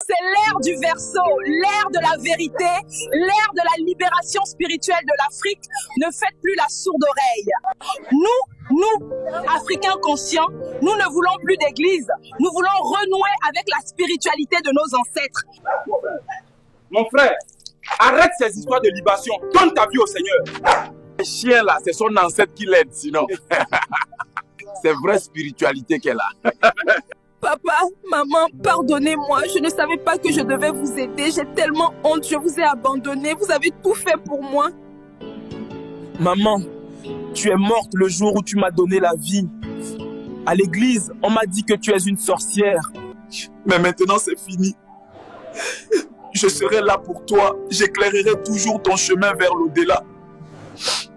C'est l'ère du Verseau, l'ère de la vérité, l'ère de la libération spirituelle de l'Afrique. Ne faites plus la sourde oreille. Nous, Africains conscients, nous ne voulons plus d'église. Nous voulons renouer avec la spiritualité de nos ancêtres. Mon frère, arrête ces histoires de libation. Donne ta vie au Seigneur. Le chien là, c'est son ancêtre qui l'aide sinon. C'est vraie spiritualité qu'elle a. Papa, maman, pardonnez-moi. Je ne savais pas que je devais vous aider. J'ai tellement honte. Je vous ai abandonné. Vous avez tout fait pour moi. Maman, tu es morte le jour où tu m'as donné la vie. À l'église, on m'a dit que tu es une sorcière. Mais maintenant c'est fini. Je serai là pour toi. J'éclairerai toujours ton chemin vers l'au-delà.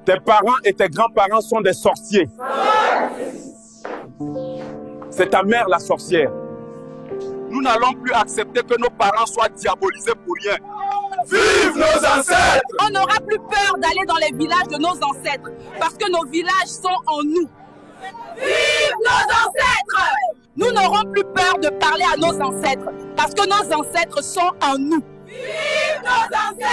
Tes parents et tes grands-parents sont des sorciers. C'est ta mère la sorcière. Nous n'allons plus accepter que nos parents soient diabolisés pour rien. Vive nos ancêtres! On n'aura plus peur d'aller dans les villages de nos ancêtres parce que nos villages sont en nous. Vive nos ancêtres! Nous n'aurons plus peur de parler à nos ancêtres parce que nos ancêtres sont en nous. Vive nos ancêtres!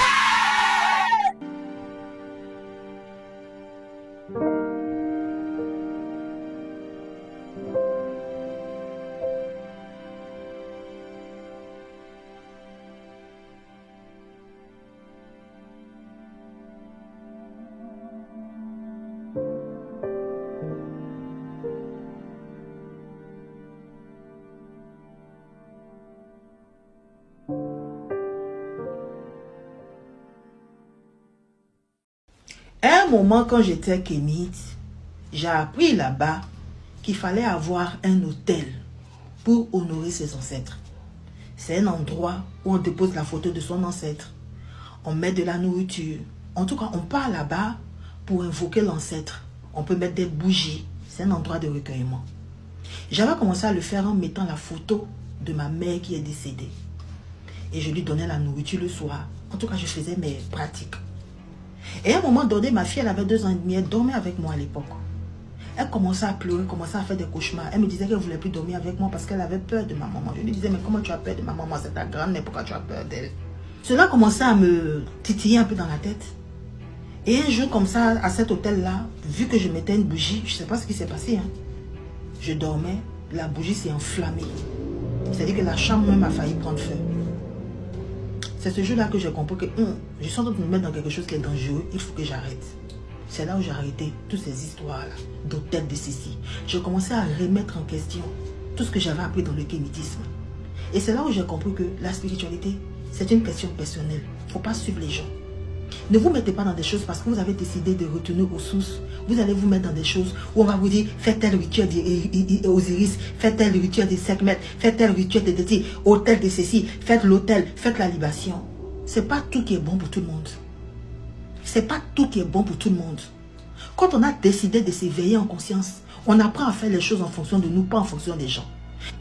À un moment, quand j'étais kémite, j'ai appris là-bas qu'il fallait avoir un autel pour honorer ses ancêtres. C'est un endroit où on dépose la photo de son ancêtre. On met de la nourriture. En tout cas, on part là-bas pour invoquer l'ancêtre. On peut mettre des bougies. C'est un endroit de recueillement. J'avais commencé à le faire en mettant la photo de ma mère qui est décédée. Et je lui donnais la nourriture le soir. En tout cas, je faisais mes pratiques. Et à un moment donné, ma fille, elle avait 2 ans et demi, elle dormait avec moi à l'époque. Elle commençait à pleurer, commençait à faire des cauchemars. Elle me disait qu'elle ne voulait plus dormir avec moi parce qu'elle avait peur de ma maman. Je lui disais, mais comment tu as peur de ma maman? C'est ta grand-mère, pourquoi tu as peur d'elle? Cela commençait à me titiller un peu dans la tête. Et un jour comme ça, à cet hôtel-là, vu que je mettais une bougie, je ne sais pas ce qui s'est passé. Je dormais, la bougie s'est enflammée. C'est-à-dire que la chambre même a failli prendre feu. C'est ce jour-là que j'ai compris que je suis en train de me mettre dans quelque chose qui est dangereux, il faut que j'arrête. C'est là où j'ai arrêté toutes ces histoires-là, d'hôtel de ceci. J'ai commencé à remettre en question tout ce que j'avais appris dans le kémitisme. Et c'est là où j'ai compris que la spiritualité, c'est une question personnelle. Il ne faut pas suivre les gens. Ne vous mettez pas dans des choses parce que vous avez décidé de retourner aux sources. Vous allez vous mettre dans des choses où on va vous dire faites tel rituel d'Osiris, faites tel rituel de Sekhmet, faites tel rituel de Téti, hôtel de ceci, faites l'hôtel, faites la libation. C'est pas tout qui est bon pour tout le monde. C'est pas tout qui est bon pour tout le monde. Quand on a décidé de s'éveiller en conscience, on apprend à faire les choses en fonction de nous, pas en fonction des gens.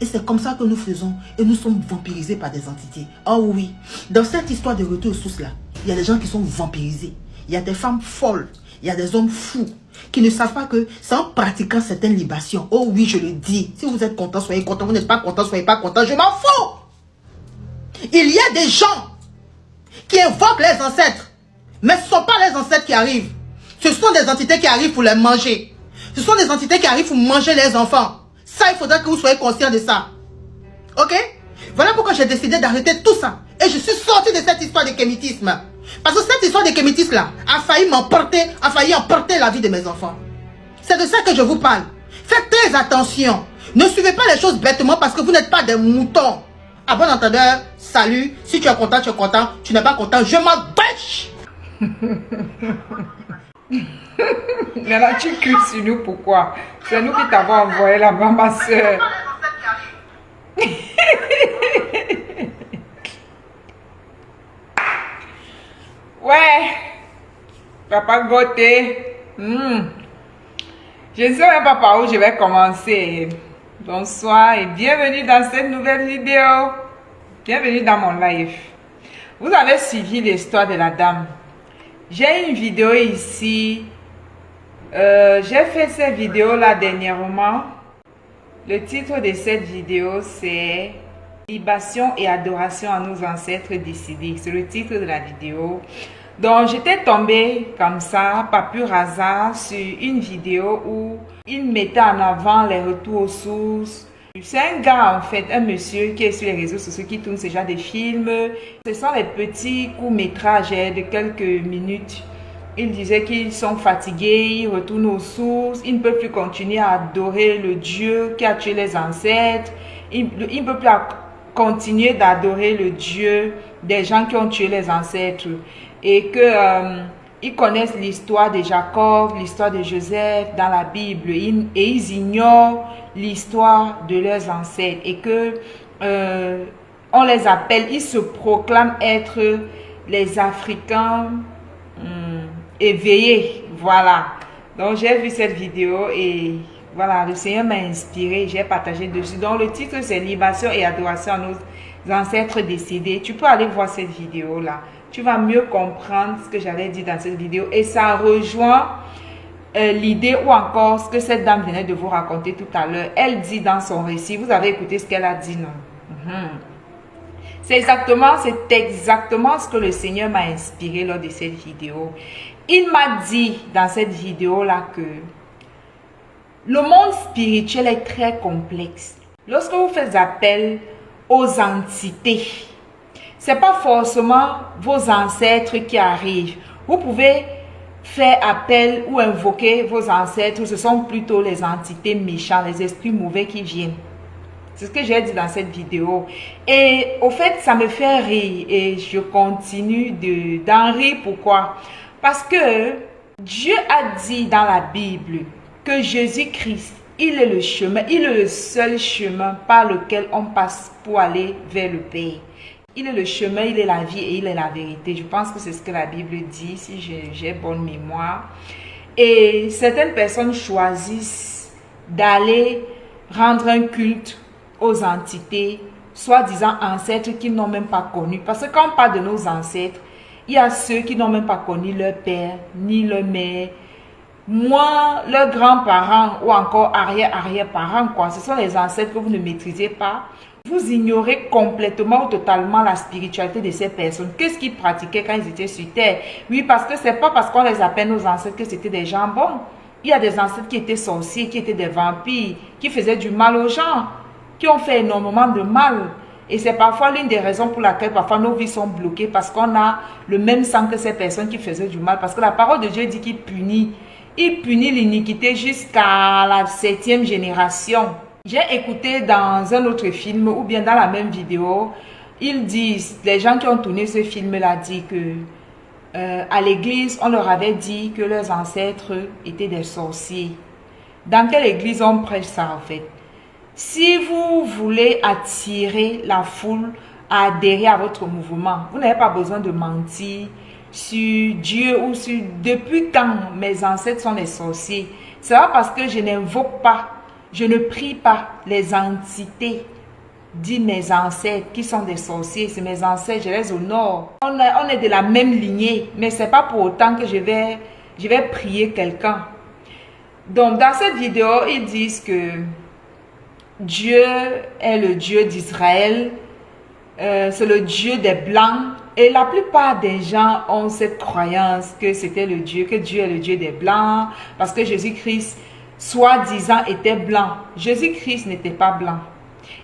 Et c'est comme ça que nous faisons et nous sommes vampirisés par des entités. Oh oui, dans cette histoire de retour aux sources là, il y a des gens qui sont vampirisés. Il y a des femmes folles, il y a des hommes fous qui ne savent pas que c'est en pratiquant certaines libations. Oh oui, je le dis. Si vous êtes content, soyez content. Vous n'êtes pas content, soyez pas content. Je m'en fous. Il y a des gens qui invoquent les ancêtres. Mais ce ne sont pas les ancêtres qui arrivent. Ce sont des entités qui arrivent pour les manger. Ce sont des entités qui arrivent pour manger les enfants. Ça, il faudra que vous soyez conscients de ça. Ok? Voilà pourquoi j'ai décidé d'arrêter tout ça. Et je suis sorti de cette histoire de kémitisme. Parce que cette histoire de kémitisme là a failli emporter la vie de mes enfants. C'est de ça que je vous parle. Faites très attention. Ne suivez pas les choses bêtement parce que vous n'êtes pas des moutons. À bon entendeur, salut. Si tu es content, tu es content. Tu n'es pas content, je m'en bêche. Mais là, tu cries sur nous, pourquoi? C'est nous qui t'avons envoyé là-bas, ma soeur. Ouais, papa Gauthier. Je ne sais même pas par où je vais commencer. Bonsoir et bienvenue dans cette nouvelle vidéo. Bienvenue dans mon live. Vous avez suivi l'histoire de la dame. J'ai une vidéo ici. J'ai fait cette vidéo là dernièrement. Le titre de cette vidéo c'est Libation et adoration à nos ancêtres décédés. C'est le titre de la vidéo. Donc j'étais tombée comme ça, par pur hasard, sur une vidéo où il mettait en avant les retours aux sources. C'est un gars en fait, un monsieur qui est sur les réseaux sociaux, qui tourne ce genre de films. Ce sont les petits courts-métrages de quelques minutes. Il disait qu'ils sont fatigués, ils retournent aux sources, ils ne peuvent plus continuer à adorer le Dieu qui a tué les ancêtres. Ils ne peuvent plus continuer d'adorer le Dieu des gens qui ont tué les ancêtres. Et que ils connaissent l'histoire de Jacob, l'histoire de Joseph dans la Bible. Et ils ignorent l'histoire de leurs ancêtres. Et que on les appelle, ils se proclament être les Africains éveillés. Voilà. Donc j'ai vu cette vidéo et voilà, le Seigneur m'a inspiré, j'ai partagé dessus. Donc le titre c'est Libation et adoration à nos ancêtres décédés. Tu peux aller voir cette vidéo là. Tu vas mieux comprendre ce que j'avais dit dans cette vidéo. Et ça rejoint l'idée ou encore ce que cette dame venait de vous raconter tout à l'heure. Elle dit dans son récit, vous avez écouté ce qu'elle a dit, non? C'est exactement ce que le Seigneur m'a inspiré lors de cette vidéo. Il m'a dit dans cette vidéo-là que le monde spirituel est très complexe. Lorsque vous faites appel aux entités, ce n'est pas forcément vos ancêtres qui arrivent. Vous pouvez faire appel ou invoquer vos ancêtres. Ce sont plutôt les entités méchantes, les esprits mauvais qui viennent. C'est ce que j'ai dit dans cette vidéo. Et au fait, ça me fait rire. Et je continue d'en rire. Pourquoi? Parce que Dieu a dit dans la Bible que Jésus-Christ, il est le chemin, il est le seul chemin par lequel on passe pour aller vers le Père. Il est le chemin, il est la vie et il est la vérité. Je pense que c'est ce que la Bible dit, si j'ai bonne mémoire. Et certaines personnes choisissent d'aller rendre un culte aux entités, soi-disant ancêtres qu'ils n'ont même pas connus. Parce que quand on parle de nos ancêtres, il y a ceux qui n'ont même pas connu leur père, ni leur mère, moins leurs grands-parents ou encore arrière-arrière-parents, quoi. Ce sont les ancêtres que vous ne maîtrisez pas. Vous ignorez complètement ou totalement la spiritualité de ces personnes. Qu'est-ce qu'ils pratiquaient quand ils étaient sur terre? Oui, parce que c'est pas parce qu'on les appelle nos ancêtres que c'était des gens bons. Il y a des ancêtres qui étaient sorciers, qui étaient des vampires, qui faisaient du mal aux gens, qui ont fait énormément de mal. Et c'est parfois l'une des raisons pour laquelle parfois nos vies sont bloquées, parce qu'on a le même sang que ces personnes qui faisaient du mal. Parce que la parole de Dieu dit qu'il punit. Il punit l'iniquité jusqu'à la 7e génération. J'ai écouté dans un autre film ou bien dans la même vidéo, ils disent, les gens qui ont tourné ce film-là disent que à l'église, on leur avait dit que leurs ancêtres étaient des sorciers. Dans quelle église on prêche ça en fait? Si vous voulez attirer la foule à adhérer à votre mouvement, vous n'avez pas besoin de mentir sur Dieu ou sur depuis quand mes ancêtres sont des sorciers. C'est pas parce que je n'invoque pas, je ne prie pas les entités, dit mes ancêtres qui sont des sorciers, c'est mes ancêtres, je les honore. On est de la même lignée, mais c'est pas pour autant que je vais prier quelqu'un. Donc dans cette vidéo, ils disent que Dieu est le Dieu d'Israël, c'est le Dieu des Blancs. Et la plupart des gens ont cette croyance que c'était le Dieu, que Dieu est le Dieu des Blancs, parce que Jésus-Christ, soi-disant, était blanc. Jésus-Christ n'était pas blanc.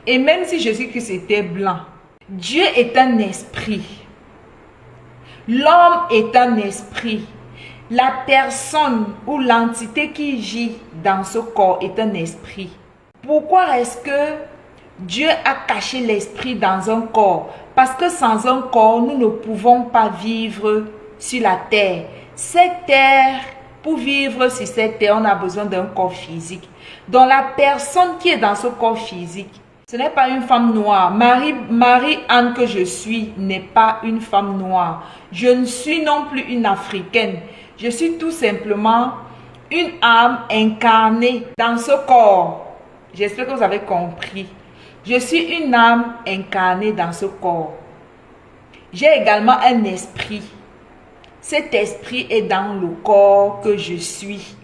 Et même si Jésus-Christ était blanc, Dieu est un esprit. L'homme est un esprit. La personne ou l'entité qui vit dans ce corps est un esprit. Pourquoi est-ce que Dieu a caché l'esprit dans un corps? Parce que sans un corps, nous ne pouvons pas vivre sur la terre. Cette terre, pour vivre sur cette terre, on a besoin d'un corps physique. Donc la personne qui est dans ce corps physique, ce n'est pas une femme noire. Marie-Anne que je suis n'est pas une femme noire. Je ne suis non plus une africaine. Je suis tout simplement une âme incarnée dans ce corps. J'espère que vous avez compris. Je suis une âme incarnée dans ce corps. J'ai également un esprit. Cet esprit est dans le corps que je suis.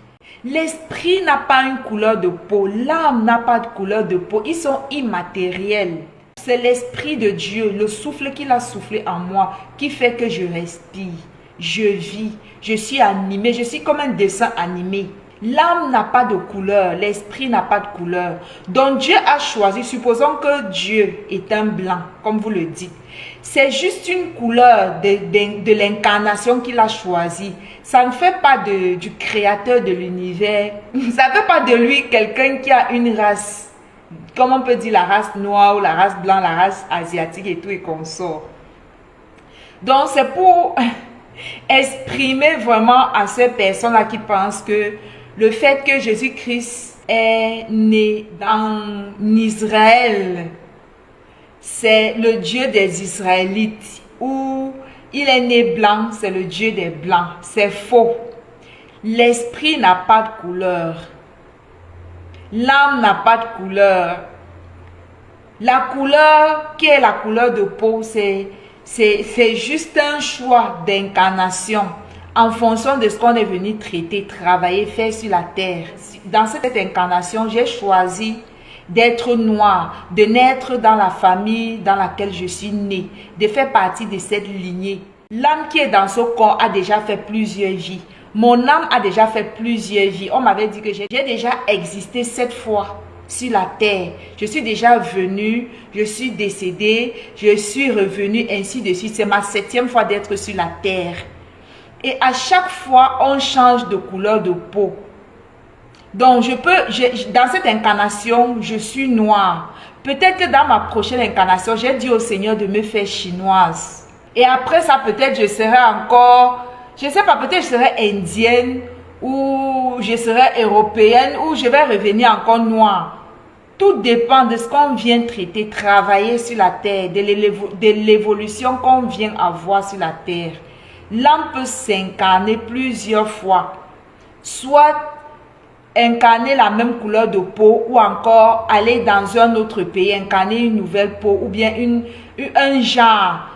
L'esprit n'a pas une couleur de peau. L'âme n'a pas de couleur de peau. Ils sont immatériels. C'est l'Esprit de Dieu, le souffle qu'il a soufflé en moi, qui fait que je respire, je vis, je suis animé, je suis comme un dessin animé. L'âme n'a pas de couleur, l'esprit n'a pas de couleur. Donc Dieu a choisi, supposons que Dieu est un blanc, comme vous le dites. C'est juste une couleur de l'incarnation qu'il a choisi. Ça ne fait pas du créateur de l'univers. Ça ne fait pas de lui quelqu'un qui a une race. Comme on peut dire la race noire ou la race blanche, la race asiatique et tout et consort. Donc c'est pour exprimer vraiment à ces personnes-là qui pensent que le fait que Jésus-Christ est né en Israël, c'est le Dieu des Israélites, ou il est né blanc, c'est le Dieu des Blancs. C'est faux. L'esprit n'a pas de couleur. L'âme n'a pas de couleur. La couleur qui est la couleur de peau, c'est juste un choix d'incarnation en fonction de ce qu'on est venu traiter, travailler, faire sur la terre. Dans cette incarnation, j'ai choisi d'être noir, de naître dans la famille dans laquelle je suis né, de faire partie de cette lignée. L'âme qui est dans ce corps a déjà fait plusieurs vies. Mon âme a déjà fait plusieurs vies. On m'avait dit que j'ai déjà existé 7 fois sur la terre. Je suis déjà venu, je suis décédé, je suis revenu, ainsi de suite. C'est ma 7e fois d'être sur la terre. Et à chaque fois, on change de couleur de peau. Donc, dans cette incarnation, je suis noire. Peut-être que dans ma prochaine incarnation, j'ai dit au Seigneur de me faire chinoise. Et après ça, peut-être je serai encore, je ne sais pas, peut-être je serai indienne ou je serai européenne ou je vais revenir encore noire. Tout dépend de ce qu'on vient traiter, travailler sur la terre, de l'évolution qu'on vient avoir sur la terre. L'âme peut s'incarner plusieurs fois, soit incarner la même couleur de peau ou encore aller dans un autre pays, incarner une nouvelle peau ou bien un genre.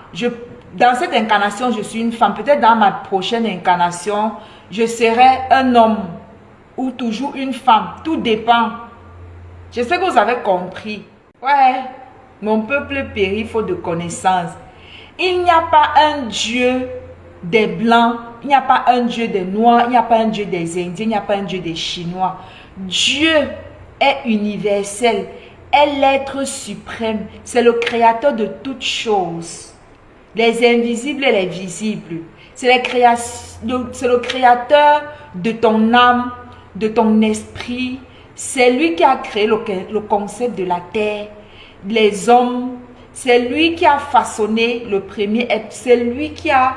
Dans cette incarnation, je suis une femme. Peut-être dans ma prochaine incarnation, je serai un homme ou toujours une femme. Tout dépend. J'espère que vous avez compris. Ouais, mon peuple périt faute de connaissance. Il n'y a pas un Dieu des Blancs, il n'y a pas un Dieu des Noirs, il n'y a pas un Dieu des Indiens, il n'y a pas un Dieu des Chinois. Dieu est universel, est l'être suprême, c'est le créateur de toutes choses, les invisibles et les visibles. C'est le créateur de ton âme, de ton esprit. C'est lui qui a créé le concept de la terre, les hommes. C'est lui qui a façonné le premier être. C'est lui qui a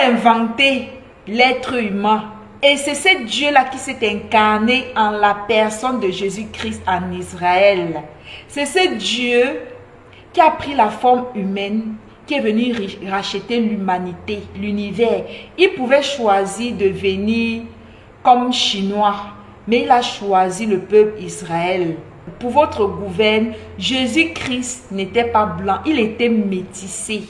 inventé l'être humain. Et c'est ce Dieu-là qui s'est incarné en la personne de Jésus-Christ en Israël. C'est ce Dieu qui a pris la forme humaine, qui est venu racheter l'humanité, l'univers. Il pouvait choisir de venir comme Chinois, mais il a choisi le peuple Israël. Pour votre gouverne, Jésus-Christ n'était pas blanc, il était métissé.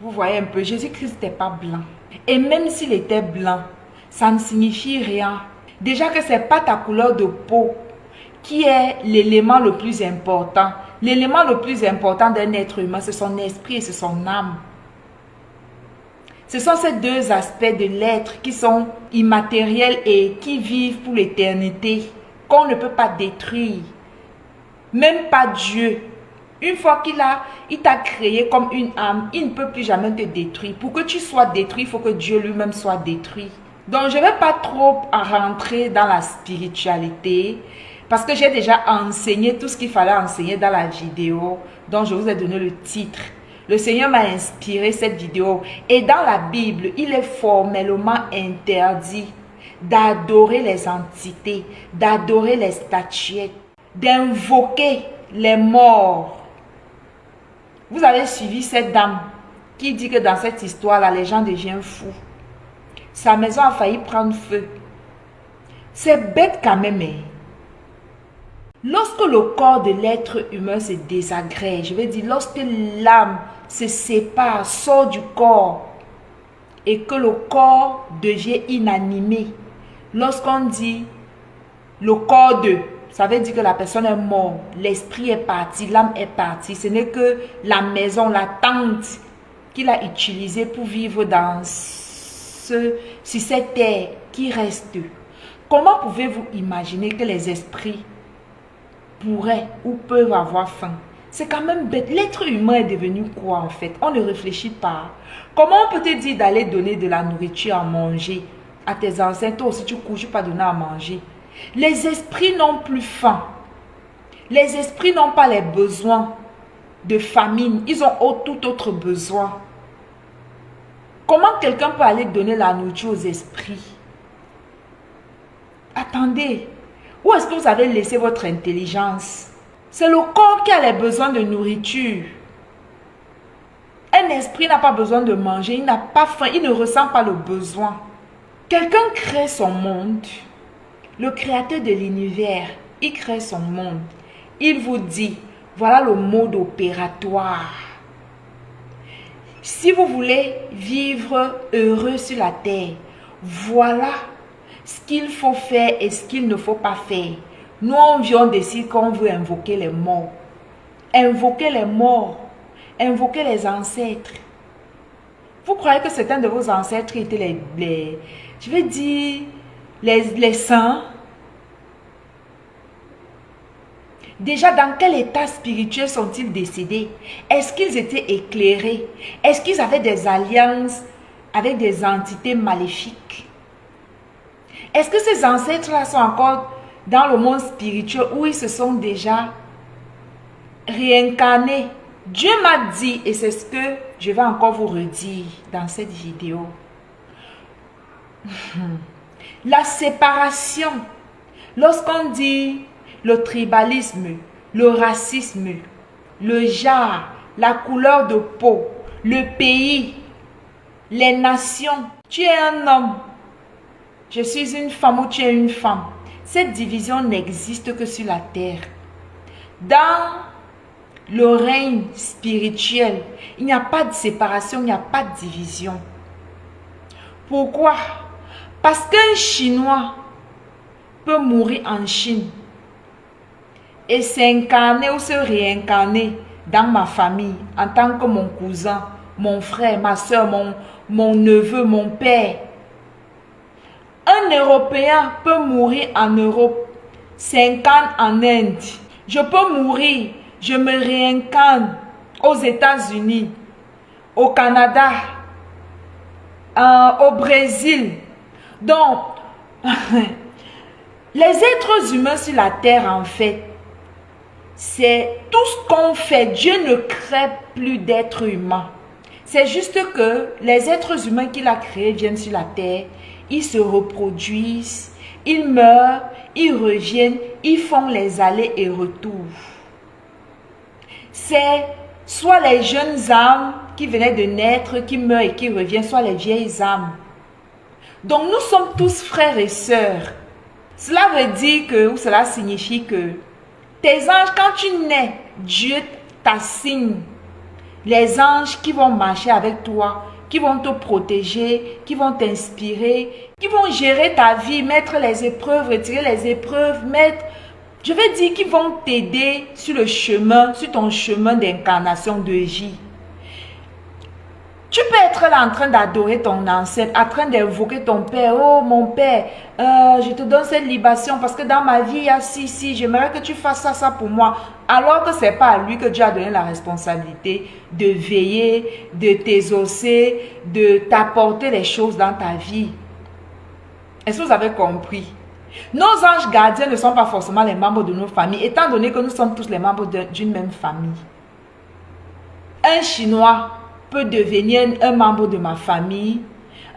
Vous voyez un peu, Jésus-Christ n'était pas blanc. Et même s'il était blanc, ça ne signifie rien. Déjà que ce n'est pas ta couleur de peau qui est l'élément le plus important. L'élément le plus important d'un être humain, c'est son esprit et c'est son âme. Ce sont ces deux aspects de l'être qui sont immatériels et qui vivent pour l'éternité, qu'on ne peut pas détruire. Même pas Dieu. Une fois qu'il t'a créé comme une âme, il ne peut plus jamais te détruire. Pour que tu sois détruit, il faut que Dieu lui-même soit détruit. Donc, je ne vais pas trop rentrer dans la spiritualité parce que j'ai déjà enseigné tout ce qu'il fallait enseigner dans la vidéo dont je vous ai donné le titre. Le Seigneur m'a inspiré cette vidéo. Et dans la Bible, il est formellement interdit d'adorer les entités, d'adorer les statuettes, d'invoquer les morts. Vous avez suivi cette dame qui dit que dans cette histoire-là, les gens deviennent fous. Sa maison a failli prendre feu. C'est bête quand même. Lorsque le corps de l'être humain se désagrège, je veux dire, lorsque l'âme se sépare, sort du corps et que le corps devient inanimé, lorsqu'on dit le corps de, ça veut dire que la personne est morte, l'esprit est parti, l'âme est partie. Ce n'est que la maison, la tente qu'il a utilisée pour vivre sur cette terre qui reste. Comment pouvez-vous imaginer que les esprits pourraient ou peuvent avoir faim? C'est quand même bête. L'être humain est devenu quoi en fait? On ne réfléchit pas. Comment on peut te dire d'aller donner de la nourriture à manger à tes ancêtres? Toi aussi tu couches pas donner à manger. Les esprits n'ont plus faim. Les esprits n'ont pas les besoins de famine. Ils ont tout autre besoin. Comment quelqu'un peut aller donner la nourriture aux esprits? Attendez. Où est-ce que vous avez laissé votre intelligence? C'est le corps qui a les besoins de nourriture. Un esprit n'a pas besoin de manger. Il n'a pas faim. Il ne ressent pas le besoin. Quelqu'un crée son monde. Le créateur de l'univers, il crée son monde. Il vous dit, voilà le mode opératoire. Si vous voulez vivre heureux sur la terre, voilà ce qu'il faut faire et ce qu'il ne faut pas faire. Nous, on vient décider qu'on veut invoquer les morts. Invoquer les morts. Invoquer les ancêtres. Vous croyez que certains de vos ancêtres étaient je vais dire, les saints? Déjà, dans quel état spirituel sont-ils décédés? Est-ce qu'ils étaient éclairés? Est-ce qu'ils avaient des alliances avec des entités maléfiques? Est-ce que ces ancêtres-là sont encore dans le monde spirituel où ils se sont déjà réincarnés? Dieu m'a dit, et c'est ce que je vais encore vous redire dans cette vidéo. La séparation, lorsqu'on dit le tribalisme, le racisme, le genre, la couleur de peau, le pays, les nations, tu es un homme, je suis une femme ou tu es une femme. Cette division n'existe que sur la terre. Dans le règne spirituel, il n'y a pas de séparation, il n'y a pas de division. Pourquoi? Parce qu'un Chinois peut mourir en Chine et s'incarner ou se réincarner dans ma famille en tant que mon cousin, mon frère, ma soeur, mon neveu, mon père. Un Européen peut mourir en Europe, s'incarne en Inde. Je peux mourir, je me réincarne aux États-Unis, au Canada, au Brésil. Donc, les êtres humains sur la terre, en fait, c'est tout ce qu'on fait. Dieu ne crée plus d'êtres humains. C'est juste que les êtres humains qu'il a créés viennent sur la terre, ils se reproduisent, ils meurent, ils reviennent, ils font les allers et retours. C'est soit les jeunes âmes qui venaient de naître, qui meurent et qui reviennent, soit les vieilles âmes. Donc nous sommes tous frères et sœurs. Cela veut dire que, ou cela signifie que tes anges, quand tu nais, Dieu t'assigne les anges qui vont marcher avec toi, qui vont te protéger, qui vont t'inspirer, qui vont gérer ta vie, mettre les épreuves, retirer les épreuves, je vais dire qu'ils vont t'aider sur le chemin, sur ton chemin d'incarnation de vie. Tu peux être là en train d'adorer ton ancêtre, en train d'invoquer ton père. Oh mon père, je te donne cette libation parce que dans ma vie, il y a si, j'aimerais que tu fasses ça pour moi. Alors que ce n'est pas à lui que Dieu a donné la responsabilité de veiller, de t'exaucer, de t'apporter les choses dans ta vie. Est-ce que vous avez compris? Nos anges gardiens ne sont pas forcément les membres de nos familles, étant donné que nous sommes tous les membres d'une même famille. Un Chinois peut devenir un membre de ma famille.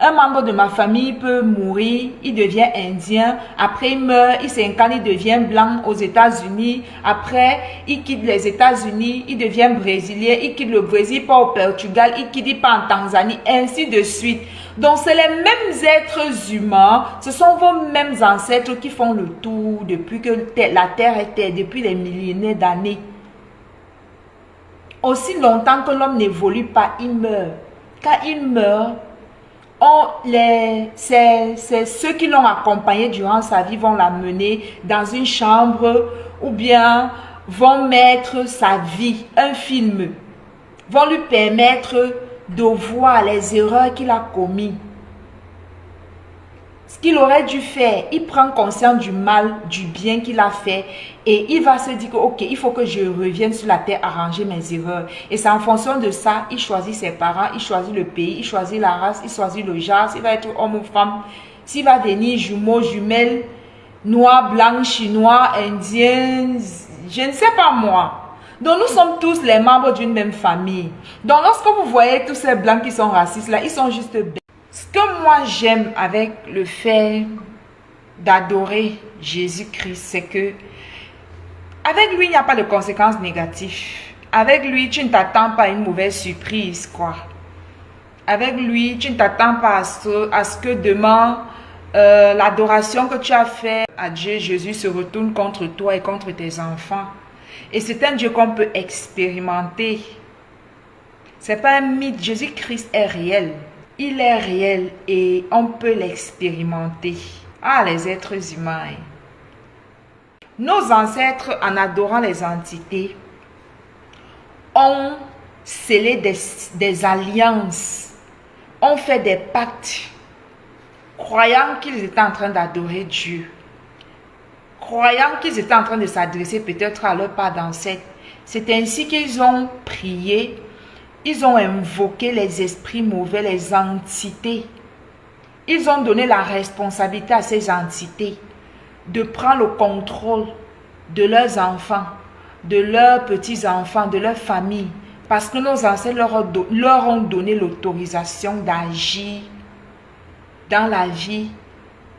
Un membre de ma famille peut mourir, il devient indien, après il meurt, il s'incarne, il devient blanc aux États-Unis, après il quitte les États-Unis, il devient brésilien, il quitte le Brésil, il part au Portugal, il quitte, il part en Tanzanie, ainsi de suite. Donc c'est les mêmes êtres humains, ce sont vos mêmes ancêtres qui font le tour depuis que la terre était, depuis des millénaires d'années. Aussi longtemps que l'homme n'évolue pas, il meurt. Quand il meurt, c'est ceux qui l'ont accompagné durant sa vie vont l'amener dans une chambre ou bien vont mettre sa vie, un film, vont lui permettre de voir les erreurs qu'il a commises. Ce qu'il aurait dû faire, il prend conscience du mal, du bien qu'il a fait et il va se dire que ok, il faut que je revienne sur la terre arranger mes erreurs. Et c'est en fonction de ça, il choisit ses parents, il choisit le pays, il choisit la race, il choisit le genre, s'il va être homme ou femme, s'il va venir jumeau, jumelle, noir, blanc, chinois, indien, je ne sais pas moi. Donc nous sommes tous les membres d'une même famille. Donc lorsque vous voyez tous ces blancs qui sont racistes là, ils sont juste bêtes. Ce que moi j'aime avec le fait d'adorer Jésus-Christ, c'est que avec lui, il n'y a pas de conséquences négatives. Avec lui, tu ne t'attends pas à une mauvaise surprise, quoi. Avec lui, tu ne t'attends pas à ce que demain, l'adoration que tu as faite à Dieu, Jésus, se retourne contre toi et contre tes enfants. Et c'est un Dieu qu'on peut expérimenter. Ce n'est pas un mythe. Jésus-Christ est réel. Il est réel et on peut l'expérimenter. Ah, les êtres humains. Nos ancêtres, en adorant les entités, ont scellé des alliances, ont fait des pactes, croyant qu'ils étaient en train d'adorer Dieu, croyant qu'ils étaient en train de s'adresser peut-être à leur part d'ancêtres. C'est ainsi qu'ils ont prié. Ils ont invoqué les esprits mauvais, les entités. Ils ont donné la responsabilité à ces entités de prendre le contrôle de leurs enfants, de leurs petits-enfants, de leur famille. Parce que nos ancêtres leur ont donné l'autorisation d'agir dans la vie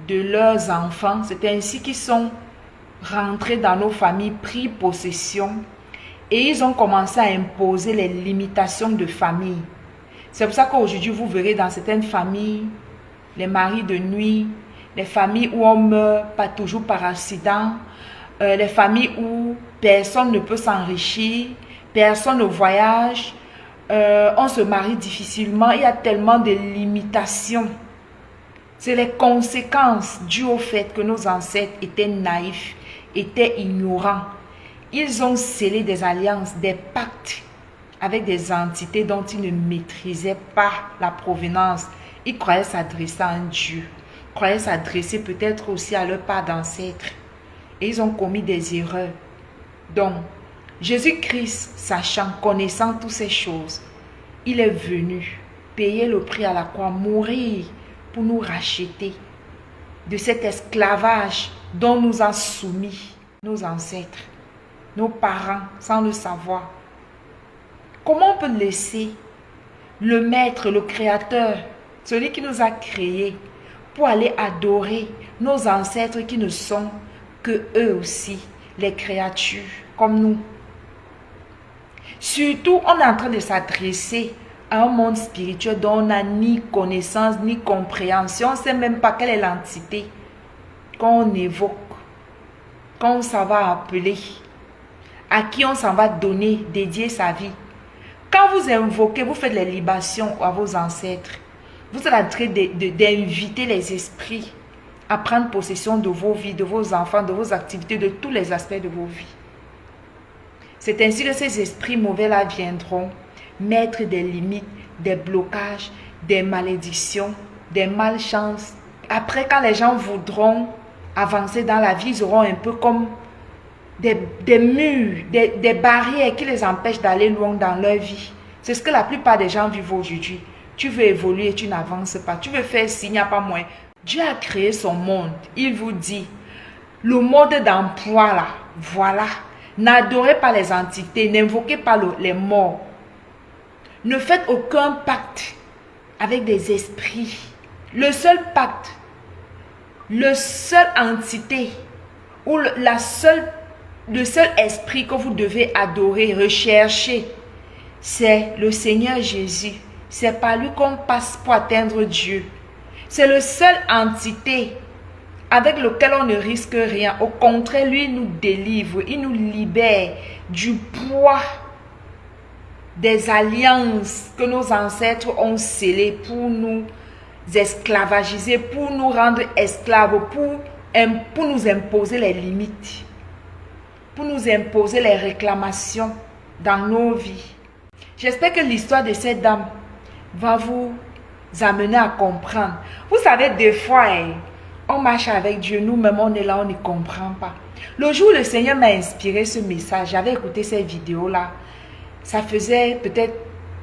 de leurs enfants. C'est ainsi qu'ils sont rentrés dans nos familles, pris possession. Et ils ont commencé à imposer les limitations de famille. C'est pour ça qu'aujourd'hui, vous verrez dans certaines familles, les maris de nuit, les familles où on meurt, pas toujours par accident, les familles où personne ne peut s'enrichir, personne ne voyage, on se marie difficilement, il y a tellement de limitations. C'est les conséquences dues au fait que nos ancêtres étaient naïfs, étaient ignorants. Ils ont scellé des alliances, des pactes avec des entités dont ils ne maîtrisaient pas la provenance. Ils croyaient s'adresser à un Dieu, croyaient s'adresser peut-être aussi à leur part d'ancêtres. Et ils ont commis des erreurs. Donc, Jésus-Christ, sachant, connaissant toutes ces choses, il est venu payer le prix à la croix, mourir pour nous racheter de cet esclavage dont nous ont soumis nos ancêtres, nos parents, sans le savoir. Comment on peut laisser le Maître, le Créateur, celui qui nous a créés, pour aller adorer nos ancêtres qui ne sont que eux aussi, les créatures, comme nous? Surtout, on est en train de s'adresser à un monde spirituel dont on n'a ni connaissance, ni compréhension. On ne sait même pas quelle est l'entité qu'on évoque, qu'on s'en va appeler, à qui on s'en va donner, dédier sa vie. Quand vous invoquez, vous faites les libations à vos ancêtres, vous êtes en train d'inviter les esprits à prendre possession de vos vies, de vos enfants, de vos activités, de tous les aspects de vos vies. C'est ainsi que ces esprits mauvais-là viendront mettre des limites, des blocages, des malédictions, des malchances. Après, quand les gens voudront avancer dans la vie, ils auront un peu comme des murs, des barrières qui les empêchent d'aller loin dans leur vie. C'est ce que la plupart des gens vivent aujourd'hui. Tu veux évoluer, tu n'avances pas. Tu veux faire ci, il n'y a pas moins. Dieu a créé son monde. Il vous dit, le mode d'emploi là, voilà. N'adorez pas les entités, n'invoquez pas les morts. Ne faites aucun pacte avec des esprits. Le seul pacte, le seul entité ou le seul esprit que vous devez adorer, rechercher, c'est le Seigneur Jésus. C'est par lui qu'on passe pour atteindre Dieu. C'est le seul entité avec lequel on ne risque rien. Au contraire, lui nous délivre, il nous libère du poids des alliances que nos ancêtres ont scellées pour nous esclavagiser, pour nous rendre esclaves, pour nous imposer les limites, pour nous imposer les réclamations dans nos vies. J'espère que l'histoire de cette dame va vous amener à comprendre. Vous savez, des fois, on marche avec Dieu, nous-mêmes, on est là, on ne comprend pas. Le jour où le Seigneur m'a inspiré ce message, j'avais écouté cette vidéo-là. Ça faisait peut-être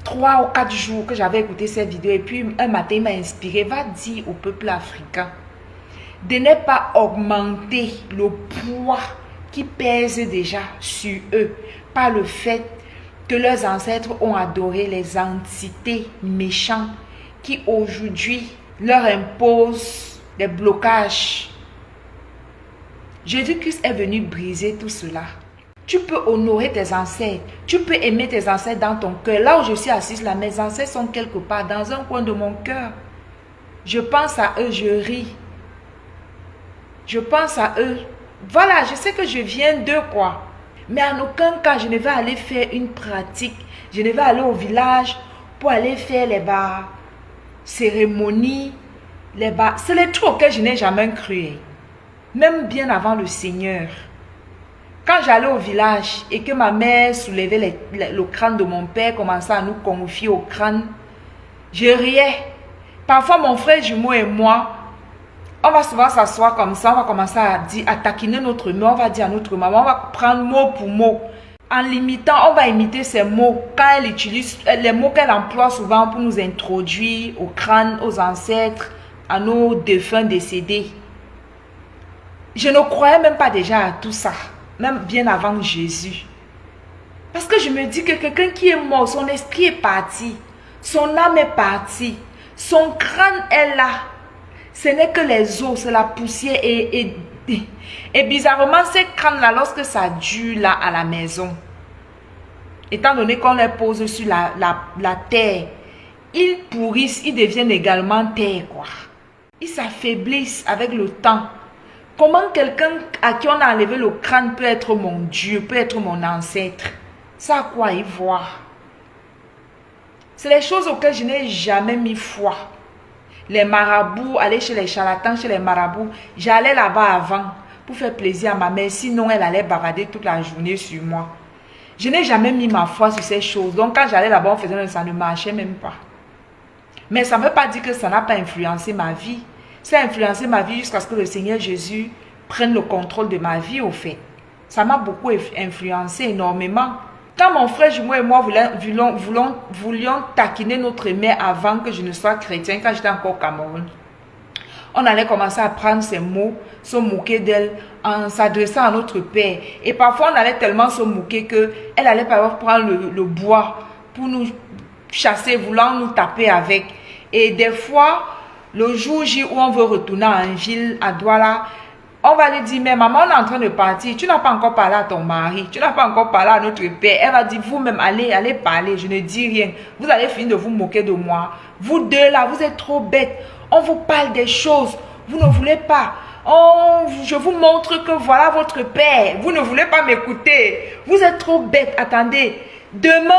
3 ou 4 jours que j'avais écouté cette vidéo. Et puis, un matin, il m'a inspiré. Va dire au peuple africain de ne pas augmenter le poids qui pèse déjà sur eux par le fait que leurs ancêtres ont adoré les entités méchantes qui aujourd'hui leur imposent des blocages. Jésus-Christ est venu briser tout cela. Tu peux honorer tes ancêtres. Tu peux aimer tes ancêtres dans ton cœur. Là où je suis assise, là, mes ancêtres sont quelque part dans un coin de mon cœur. Je pense à eux, je ris. Je pense à eux. Voilà, je sais que je viens d'eux, quoi. Mais en aucun cas, je ne vais aller faire une pratique. Je ne vais aller au village pour aller faire les cérémonies. C'est les trucs auxquels je n'ai jamais cru. Même bien avant le Seigneur. Quand j'allais au village et que ma mère soulevait le crâne de mon père, commençait à nous confier au crâne, je riais. Parfois, mon frère jumeau et moi, on va souvent s'asseoir comme ça, on va commencer à taquiner notre mère, on va dire à notre maman, on va prendre mot pour mot. En l'imitant, on va imiter ses mots. Quand elle utilise les mots qu'elle emploie souvent pour nous introduire au crâne, aux ancêtres, à nos défunts décédés. Je ne croyais même pas déjà à tout ça, même bien avant Jésus. Parce que je me dis que quelqu'un qui est mort, son esprit est parti, son âme est partie, son crâne est là. Ce n'est que les os, c'est la poussière. Et bizarrement, ces crânes-là, lorsque ça dure là à la maison, étant donné qu'on les pose sur la terre, ils pourrissent, ils deviennent également terre, quoi. Ils s'affaiblissent avec le temps. Comment quelqu'un à qui on a enlevé le crâne peut être mon Dieu, peut être mon ancêtre? C'est à quoi y voir? C'est les choses auxquelles je n'ai jamais mis foi. Les marabouts, aller chez les charlatans, chez les marabouts, j'allais là-bas avant pour faire plaisir à ma mère, sinon elle allait bavader toute la journée sur moi. Je n'ai jamais mis ma foi sur ces choses. Donc quand j'allais là-bas, ça ne marchait même pas. Mais ça ne veut pas dire que ça n'a pas influencé ma vie. Ça a influencé ma vie jusqu'à ce que le Seigneur Jésus prenne le contrôle de ma vie, au fait. Ça m'a beaucoup influencé énormément. Quand mon frère jumeau et moi voulions taquiner notre mère avant que je ne sois chrétien, quand j'étais encore au Cameroun, on allait commencer à prendre ces mots, se moquer d'elle en s'adressant à notre père. Et parfois, on allait tellement se moquer qu'elle allait par exemple prendre le bois pour nous chasser, voulant nous taper avec. Et des fois, le jour J où on veut retourner en ville, à Douala, on va lui dire, mais maman, on est en train de partir. Tu n'as pas encore parlé à ton mari. Tu n'as pas encore parlé à notre père. Elle va dire, vous-même, allez parler. Je ne dis rien. Vous allez finir de vous moquer de moi. Vous deux là, vous êtes trop bêtes. On vous parle des choses. Vous ne voulez pas. Je vous montre que voilà votre père. Vous ne voulez pas m'écouter. Vous êtes trop bêtes. Attendez. Demain,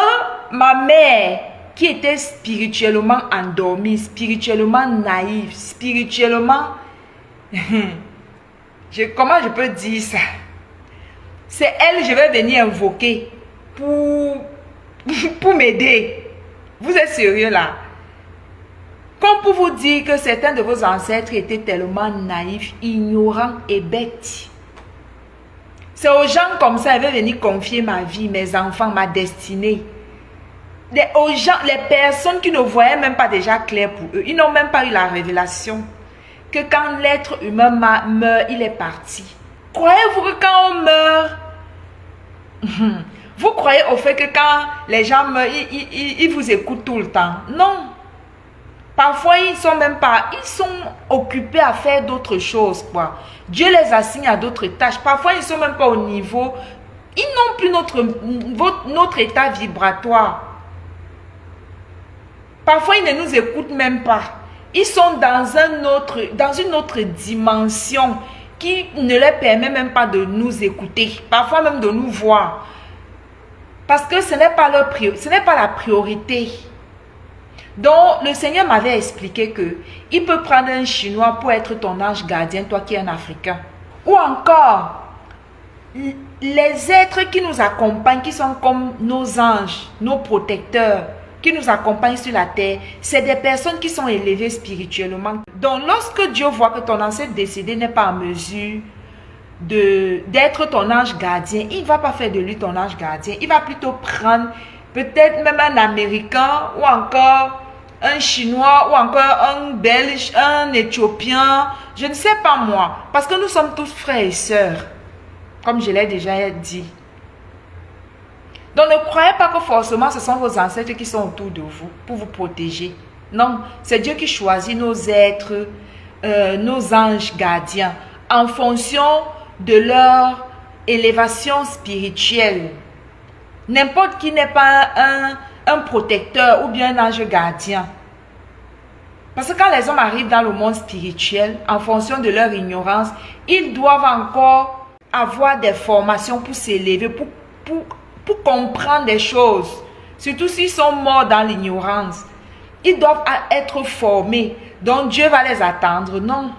ma mère, qui était spirituellement endormie, spirituellement naïve, spirituellement... Comment je peux dire ça? C'est elle que je vais venir invoquer pour m'aider. Vous êtes sérieux là? Comme pour vous dire que certains de vos ancêtres étaient tellement naïfs, ignorants et bêtes. C'est aux gens comme ça que je vais venir confier ma vie, mes enfants, ma destinée. Aux gens, les personnes qui ne voyaient même pas déjà clair pour eux. Ils n'ont même pas eu la révélation que quand l'être humain meurt, il est parti. Croyez-vous que quand on meurt, vous croyez au fait que quand les gens meurent, ils vous écoutent tout le temps? Non. Parfois, ils sont occupés à faire d'autres choses, quoi. Dieu les assigne à d'autres tâches. Parfois, ils ne sont même pas au niveau. Ils n'ont plus notre état vibratoire. Parfois, ils ne nous écoutent même pas. Ils sont dans une autre dimension qui ne leur permet même pas de nous écouter, parfois même de nous voir. Parce que ce n'est pas la priorité. Donc, le Seigneur m'avait expliqué que il peut prendre un Chinois pour être ton ange gardien, toi qui es un Africain. Ou encore, les êtres qui nous accompagnent, qui sont comme nos anges, nos protecteurs, qui nous accompagnent sur la terre, c'est des personnes qui sont élevées spirituellement. Donc, lorsque Dieu voit que ton ancêtre décédé n'est pas en mesure d'être ton ange gardien, il ne va pas faire de lui ton ange gardien. Il va plutôt prendre peut-être même un Américain ou encore un Chinois ou encore un Belge, un Éthiopien, je ne sais pas moi. Parce que nous sommes tous frères et sœurs, comme je l'ai déjà dit. Donc ne croyez pas que forcément ce sont vos ancêtres qui sont autour de vous pour vous protéger. Non, c'est Dieu qui choisit nos êtres, nos anges gardiens en fonction de leur élévation spirituelle. N'importe qui n'est pas un protecteur ou bien un ange gardien. Parce que quand les hommes arrivent dans le monde spirituel, en fonction de leur ignorance, ils doivent encore avoir des formations pour s'élever, pour comprendre des choses. Surtout s'ils sont morts dans l'ignorance. Ils doivent être formés. Donc Dieu va les attendre. Non.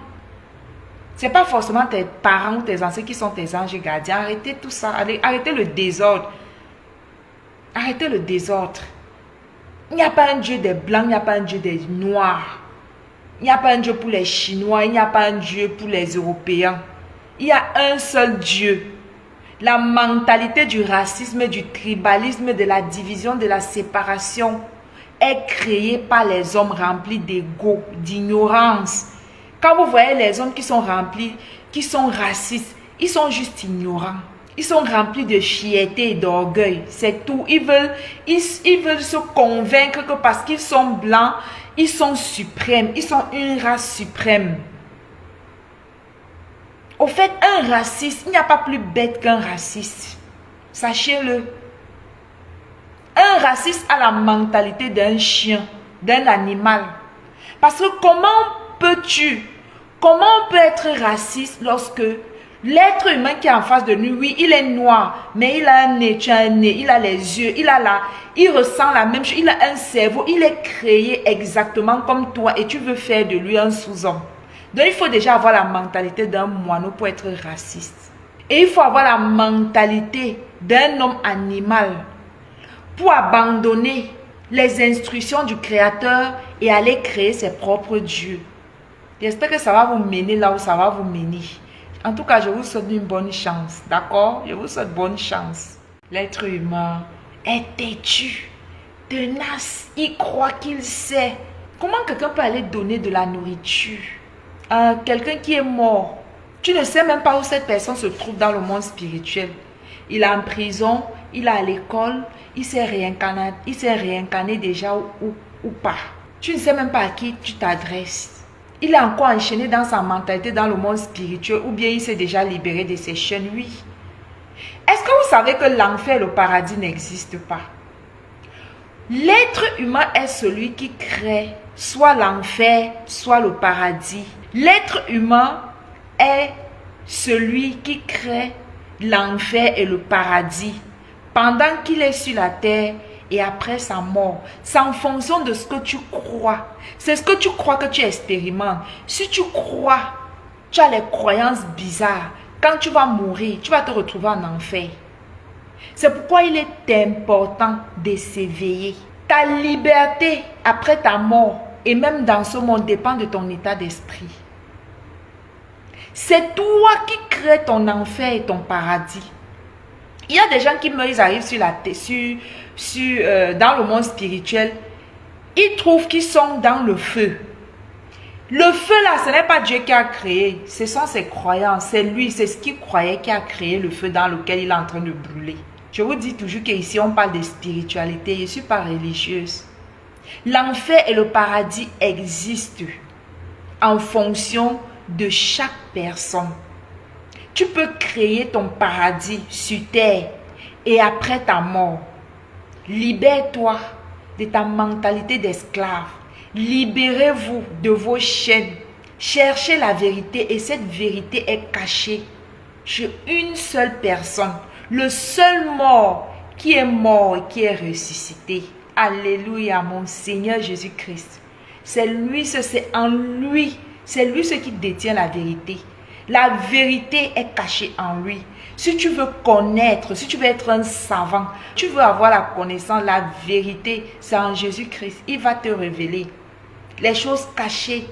Ce n'est pas forcément tes parents ou tes ancêtres qui sont tes anges gardiens. Arrêtez tout ça. Arrêtez le désordre. Arrêtez le désordre. Il n'y a pas un Dieu des blancs, il n'y a pas un Dieu des noirs. Il n'y a pas un Dieu pour les Chinois, il n'y a pas un Dieu pour les Européens. Il y a un seul Dieu. La mentalité du racisme, du tribalisme, de la division, de la séparation est créée par les hommes remplis d'ego, d'ignorance. Quand vous voyez les hommes qui sont remplis, qui sont racistes, ils sont juste ignorants. Ils sont remplis de fierté et d'orgueil. C'est tout. Ils veulent se convaincre que parce qu'ils sont blancs, ils sont suprêmes. Ils sont une race suprême. Au fait, un raciste, il n'y a pas plus bête qu'un raciste. Sachez-le. Un raciste a la mentalité d'un chien, d'un animal. Parce que comment on peut être raciste lorsque l'être humain qui est en face de nous, oui, il est noir, mais il a un nez, tu as un nez, il a les yeux, il ressent la même chose, il a un cerveau, il est créé exactement comme toi et tu veux faire de lui un sous-homme. Donc il faut déjà avoir la mentalité d'un moineau pour être raciste. Et il faut avoir la mentalité d'un homme animal pour abandonner les instructions du Créateur et aller créer ses propres dieux. J'espère que ça va vous mener là où ça va vous mener. En tout cas, je vous souhaite une bonne chance, d'accord? Je vous souhaite bonne chance. L'être humain est têtu, tenace, il croit qu'il sait. Comment quelqu'un peut aller donner de la nourriture à quelqu'un qui est mort? Tu ne sais même pas où cette personne se trouve dans le monde spirituel. Il est en prison, il est à l'école, il s'est réincarné déjà ou pas. Tu ne sais même pas à qui tu t'adresses. Il est encore enchaîné dans sa mentalité dans le monde spirituel ou bien il s'est déjà libéré de ses chaînes, oui. Est-ce que vous savez que l'enfer et le paradis n'existent pas? L'être humain est celui qui crée soit l'enfer, soit le paradis. L'être humain est celui qui crée l'enfer et le paradis pendant qu'il est sur la terre et après sa mort. C'est en fonction de ce que tu crois. C'est ce que tu crois que tu expérimentes. Si tu crois, tu as les croyances bizarres. Quand tu vas mourir, tu vas te retrouver en enfer. C'est pourquoi il est important de s'éveiller. Ta liberté après ta mort et même dans ce monde dépend de ton état d'esprit. C'est toi qui crée ton enfer et ton paradis. Il y a des gens qui meurent, ils arrivent sur la terre, dans le monde spirituel. Ils trouvent qu'ils sont dans le feu. Le feu là, ce n'est pas Dieu qui a créé. Ce sont ses croyances. C'est lui, c'est ce qu'il croyait qui a créé le feu dans lequel il est en train de brûler. Je vous dis toujours qu'ici on parle de spiritualité. Je ne suis pas religieuse. L'enfer et le paradis existent en fonction de chaque personne. Tu peux créer ton paradis sur terre et après ta mort. Libère-toi de ta mentalité d'esclave. Libérez-vous de vos chaînes. Cherchez la vérité et cette vérité est cachée chez une seule personne. Le seul mort qui est ressuscité. Alléluia, mon Seigneur Jésus-Christ. C'est lui, c'est en lui. C'est lui ce qui détient la vérité. La vérité est cachée en lui. Si tu veux connaître, si tu veux être un savant, tu veux avoir la connaissance, la vérité, c'est en Jésus-Christ. Il va te révéler les choses cachées.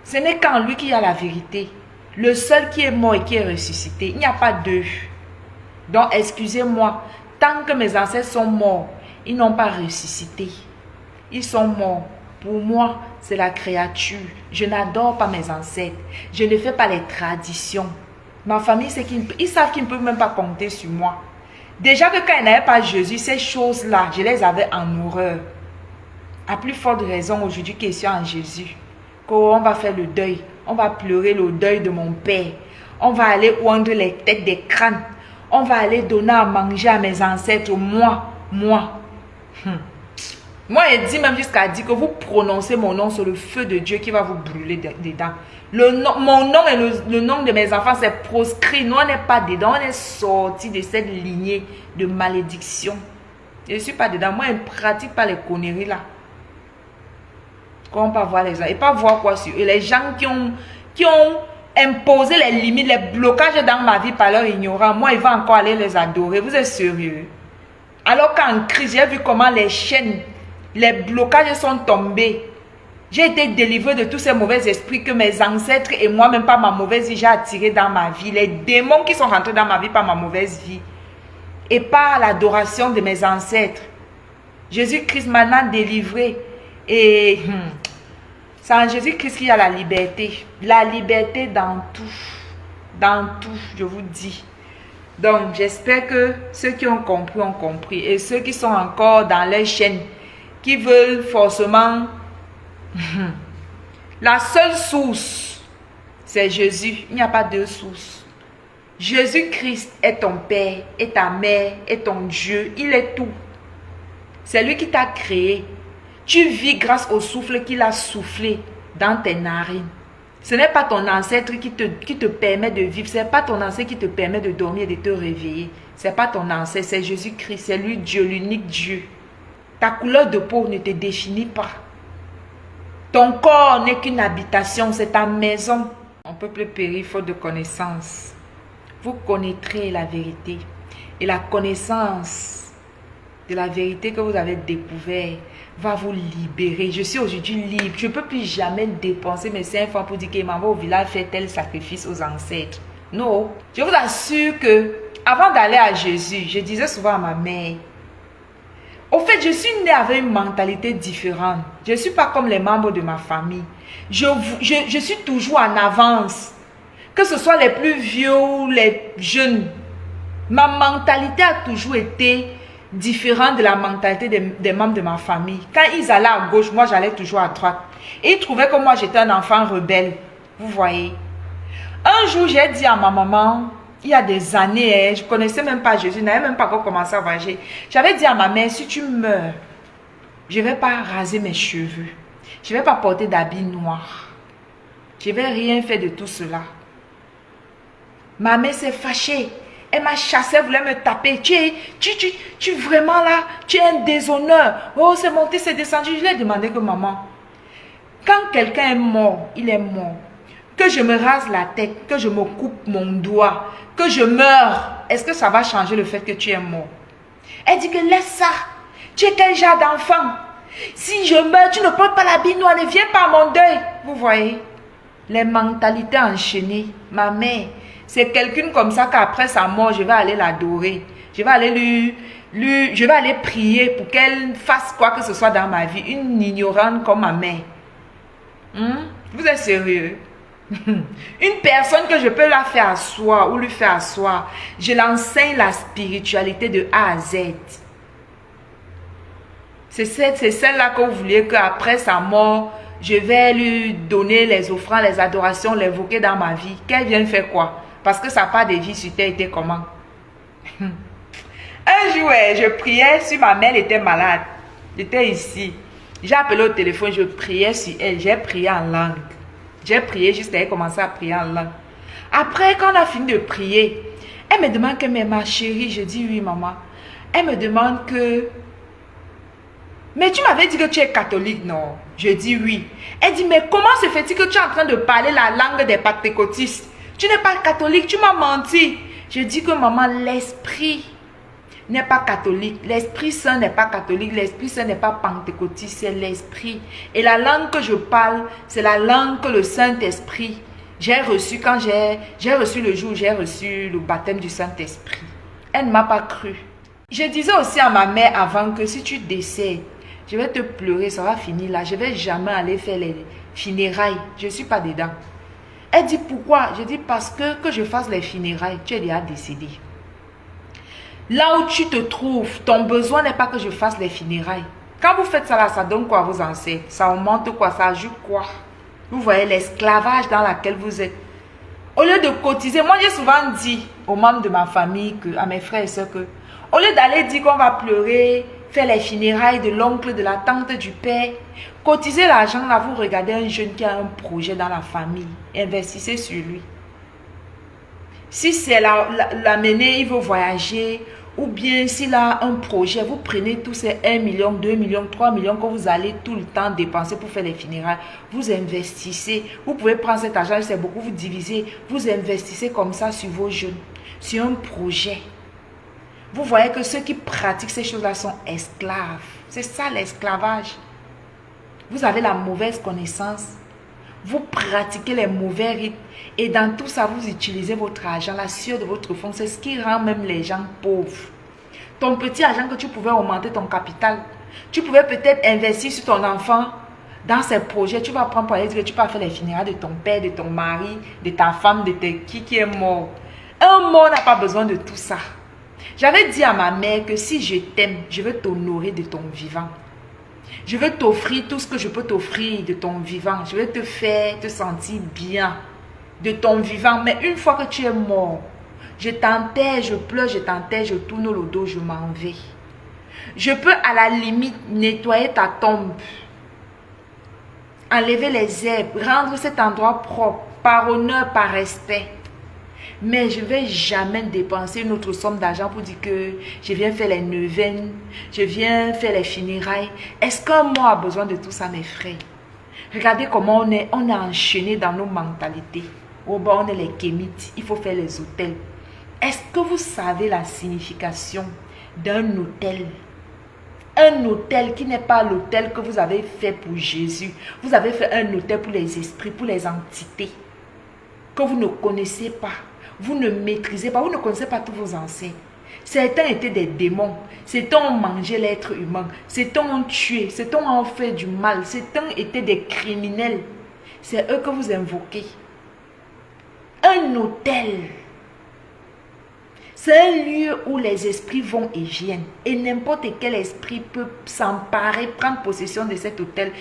Ce n'est qu'en lui qu'il y a la vérité. Le seul qui est mort et qui est ressuscité. Il n'y a pas deux. Donc, excusez-moi, tant que mes ancêtres sont morts, ils n'ont pas ressuscité. Ils sont morts. Pour moi, c'est la créature. Je n'adore pas mes ancêtres. Je ne fais pas les traditions. Ma famille, ils savent qu'ils ne peuvent même pas compter sur moi. Déjà que quand ils n'avaient pas Jésus, ces choses-là, je les avais en horreur. À plus forte raison, aujourd'hui, question en Jésus. Qu'on va faire le deuil. On va pleurer le deuil de mon père. On va aller oindre les têtes des crânes. On va aller donner à manger à mes ancêtres. Moi. Moi, il dit même jusqu'à dire que vous prononcez mon nom sur le feu de Dieu qui va vous brûler dedans. Mon nom et le nom de mes enfants, c'est proscrit. Nous, on n'est pas dedans. On est sorti de cette lignée de malédiction. Je ne suis pas dedans. Moi, je ne pratique pas les conneries là. Comment on peut voir les gens? Et pas voir quoi sur eux. Les gens qui ont imposé les limites, les blocages dans ma vie par leur ignorance. Moi, ils vont encore aller les adorer. Vous êtes sérieux? Alors qu'en crise, j'ai vu comment les chaînes, les blocages sont tombés. J'ai été délivré de tous ces mauvais esprits que mes ancêtres et moi, même pas ma mauvaise vie, j'ai attiré dans ma vie. Les démons qui sont rentrés dans ma vie par ma mauvaise vie. Et par l'adoration de mes ancêtres. Jésus-Christ m'a délivré. Et c'est en Jésus-Christ qu'il y a la liberté. La liberté dans tout. Dans tout, je vous dis. Donc, j'espère que ceux qui ont compris. Et ceux qui sont encore dans les chaînes, qui veulent forcément... La seule source, c'est Jésus. Il n'y a pas deux sources. Jésus-Christ est ton Père, est ta mère, est ton Dieu. Il est tout. C'est lui qui t'a créé. Tu vis grâce au souffle qu'il a soufflé dans tes narines. Ce n'est pas ton ancêtre qui te permet de vivre. Ce n'est pas ton ancêtre qui te permet de dormir et de te réveiller. Ce n'est pas ton ancêtre, c'est Jésus-Christ. C'est lui Dieu, l'unique Dieu. Ta couleur de peau ne te définit pas. Ton corps n'est qu'une habitation, c'est ta maison. On peut plus périr faute de connaissance. Vous connaîtrez la vérité. Et la connaissance de la vérité que vous avez découvert va vous libérer. Je suis aujourd'hui libre. Je ne peux plus jamais dépenser mes 5 francs pour dire que maman au village fait tel sacrifice aux ancêtres. Non. Je vous assure que avant d'aller à Jésus, je disais souvent à ma mère, au fait, je suis née avec une mentalité différente. Je ne suis pas comme les membres de ma famille. Je suis toujours en avance. Que ce soit les plus vieux ou les jeunes. Ma mentalité a toujours été différente de la mentalité des membres de ma famille. Quand ils allaient à gauche, moi j'allais toujours à droite. Et ils trouvaient que moi j'étais un enfant rebelle. Vous voyez. Un jour, j'ai dit à ma maman... Il y a des années, je ne connaissais même pas Jésus, je n'avais même pas encore commencé à voyager. J'avais dit à ma mère, si tu meurs, je ne vais pas raser mes cheveux. Je ne vais pas porter d'habits noirs. Je ne vais rien faire de tout cela. Ma mère s'est fâchée. Elle m'a chassé, elle voulait me taper. Tu vraiment là, tu es un déshonneur. Oh, c'est monté, c'est descendu. Je lui ai demandé que maman, quand quelqu'un est mort, il est mort. Que je me rase la tête, que je me coupe mon doigt, que je meure, est-ce que ça va changer le fait que tu es mort? Elle dit que laisse ça. Tu es quel genre d'enfant? Si je meurs, tu ne portes pas l'habit noir, ne viens pas à mon deuil. Vous voyez? Les mentalités enchaînées. Ma mère, c'est quelqu'un comme ça qu'après sa mort, je vais aller l'adorer. Je vais aller je vais aller prier pour qu'elle fasse quoi que ce soit dans ma vie. Une ignorante comme ma mère. Vous êtes sérieux? Une personne que je peux la faire asseoir ou lui faire asseoir, je l'enseigne la spiritualité de A à Z. C'est celle-là que vous vouliez qu'après sa mort, je vais lui donner les offrandes, les adorations, l'évoquer dans ma vie. Qu'elle vienne faire quoi? Parce que sa part de vie sur terre était comment? Un jour, je priais sur ma mère, elle était malade. J'étais ici. J'ai appelé au téléphone, je priais sur elle. J'ai prié en langue. J'ai prié jusqu'à elle commencer à prier en langue. Après, quand on a fini de prier, elle me demande que, mais ma chérie, je dis oui, maman. Elle me demande que Mais tu m'avais dit que tu es catholique, non? Je dis oui. Elle dit, mais comment se fait-il que tu es en train de parler la langue des pentecôtistes? Tu n'es pas catholique, tu m'as menti. Je dis que maman, l'esprit n'est pas catholique. L'Esprit Saint n'est pas catholique. L'Esprit Saint n'est pas pentecôtiste, c'est l'esprit. Et la langue que je parle, c'est la langue que le Saint-Esprit j'ai reçu quand j'ai reçu le jour où j'ai reçu le baptême du Saint-Esprit. Elle ne m'a pas cru. Je disais aussi à ma mère avant que si tu décèdes, je vais te pleurer, ça va finir là. Je ne vais jamais aller faire les funérailles. Je ne suis pas dedans. Elle dit pourquoi? Je dis parce que je fasse les funérailles, tu es déjà décédé. Là où tu te trouves, ton besoin n'est pas que je fasse les funérailles. Quand vous faites ça là, ça donne quoi à vos ancêtres? Ça augmente quoi? Ça ajoute quoi? Vous voyez l'esclavage dans lequel vous êtes. Au lieu de cotiser, moi j'ai souvent dit aux membres de ma famille, à mes frères et soeurs, que au lieu d'aller dire qu'on va pleurer, faire les funérailles de l'oncle, de la tante, du père, cotisez l'argent là, vous regardez un jeune qui a un projet dans la famille, investissez sur lui. Si c'est l'amener, il veut voyager, ou bien s'il a un projet, vous prenez tous ces 1 million, 2 millions, 3 millions que vous allez tout le temps dépenser pour faire les funérailles. Vous investissez. Vous pouvez prendre cet argent, c'est beaucoup, vous divisez. Vous investissez comme ça sur vos jeunes, sur un projet. Vous voyez que ceux qui pratiquent ces choses-là sont esclaves. C'est ça l'esclavage. Vous avez la mauvaise connaissance. Vous pratiquez les mauvais rites. Et dans tout ça, vous utilisez votre argent, la sueur de votre fonds. C'est ce qui rend même les gens pauvres. Ton petit argent que tu pouvais augmenter ton capital. Tu pouvais peut-être investir sur ton enfant dans ses projets. Tu vas prendre pour aller dire que tu peux faire les funérailles de ton père, de ton mari, de ta femme, de qui est mort. Un mort n'a pas besoin de tout ça. J'avais dit à ma mère que si je t'aime, je veux t'honorer de ton vivant. Je veux t'offrir tout ce que je peux t'offrir de ton vivant. Je veux te faire te sentir bien de ton vivant. Mais une fois que tu es mort, je t'enterre, je pleure, je t'enterre, je tourne le dos, je m'en vais. Je peux à la limite nettoyer ta tombe, enlever les herbes, rendre cet endroit propre, par honneur, par respect. Mais je ne vais jamais dépenser une autre somme d'argent pour dire que je viens faire les neuvaines, je viens faire les funérailles. Est-ce qu'un mort a besoin de tout ça, mes frères? Regardez comment on est enchaîné dans nos mentalités. Oh, ben, on est les kémites, il faut faire les hôtels. Est-ce que vous savez la signification d'un hôtel? Un hôtel qui n'est pas l'hôtel que vous avez fait pour Jésus. Vous avez fait un hôtel pour les esprits, pour les entités que vous ne connaissez pas. Vous ne maîtrisez pas, vous ne connaissez pas tous vos ancêtres. Certains étaient des démons. Certains ont mangé l'être humain. Certains ont tué. Certains ont fait du mal. Certains étaient des criminels. C'est eux que vous invoquez. Un hôtel, c'est un lieu où les esprits vont et viennent. Et n'importe quel esprit peut s'emparer, prendre possession de cet hôtel.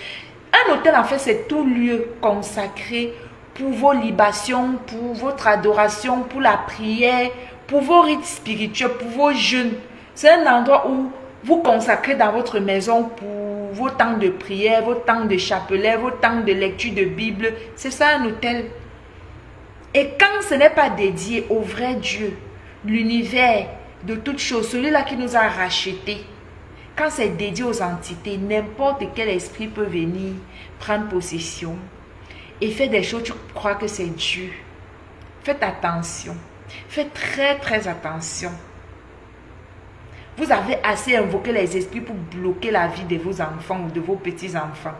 Un hôtel, en fait, c'est tout lieu consacré pour vos libations, pour votre adoration, pour la prière, pour vos rites spirituels, pour vos jeûnes. C'est un endroit où vous consacrez dans votre maison pour vos temps de prière, vos temps de chapelet, vos temps de lecture de Bible. C'est ça un hôtel. Et quand ce n'est pas dédié au vrai Dieu, l'univers de toutes choses, celui-là qui nous a rachetés, quand c'est dédié aux entités, n'importe quel esprit peut venir prendre possession et faire des choses, tu crois que c'est Dieu. Faites attention. Faites très très attention. Vous avez assez invoqué les esprits pour bloquer la vie de vos enfants ou de vos petits-enfants.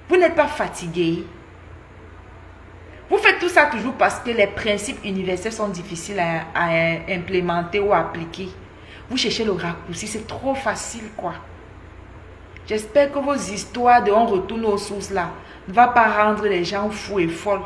Vous n'êtes pas fatigué. Vous faites tout ça toujours parce que les principes universels sont difficiles à implémenter ou à appliquer. Vous cherchez le raccourci, c'est trop facile quoi. J'espère que vos histoires de on retourne aux sources là ne va pas rendre les gens fous et folles.